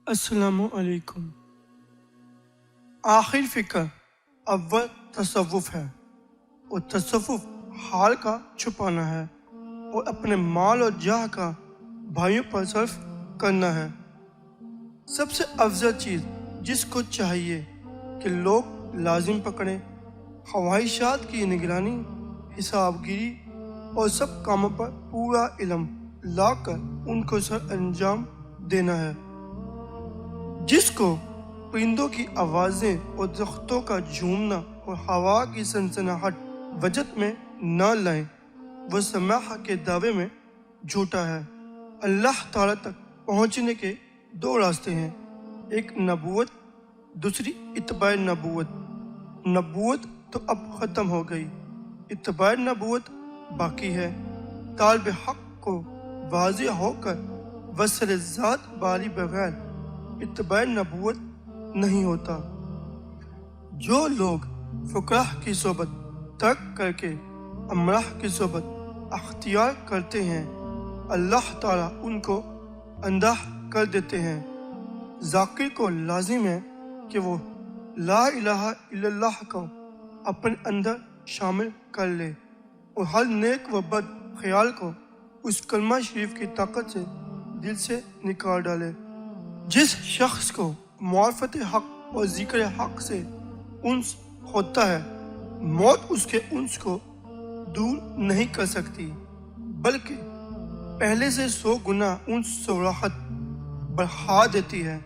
السلام علیکم۔ آخر فکر اول تصوف ہے، اور تصوف حال کا چھپانا ہے اور اپنے مال اور جاہ کا بھائیوں پر صرف کرنا ہے۔ سب سے افضل چیز جس کو چاہیے کہ لوگ لازم پکڑیں، خواہشات کی نگرانی، حساب گیری اور سب کاموں پر پورا علم لا کر ان کو سر انجام دینا ہے۔ جس کو پرندوں کی آوازیں اور درختوں کا جھومنا اور ہوا کی سنسناہٹ وجد میں نہ لائیں، وہ سماح کے دعوے میں جھوٹا ہے۔ اللہ تعالیٰ تک پہنچنے کے دو راستے ہیں، ایک نبوت، دوسری اتباع نبوت۔ نبوت تو اب ختم ہو گئی، اتباع نبوت باقی ہے۔ طالب حق کو واضح ہو کر وصل ذات باری بغیر اتباع نبوت نہیں ہوتا۔ جو لوگ فقراء کی صحبت ترک کر کے امراء کی صحبت اختیار کرتے ہیں، اللہ تعالیٰ ان کو اندھا کر دیتے ہیں۔ ذاکر کو لازم ہے کہ وہ لا الہ الا اللہ کو اپنے اندر شامل کر لے اور ہر نیک و بد خیال کو اس کلمہ شریف کی طاقت سے دل سے نکال ڈالے۔ جس شخص کو معرفت حق اور ذکر حق سے انس ہوتا ہے، موت اس کے انس کو دور نہیں کر سکتی، بلکہ پہلے سے 100 گنا انس و راحت بڑھا دیتی ہے۔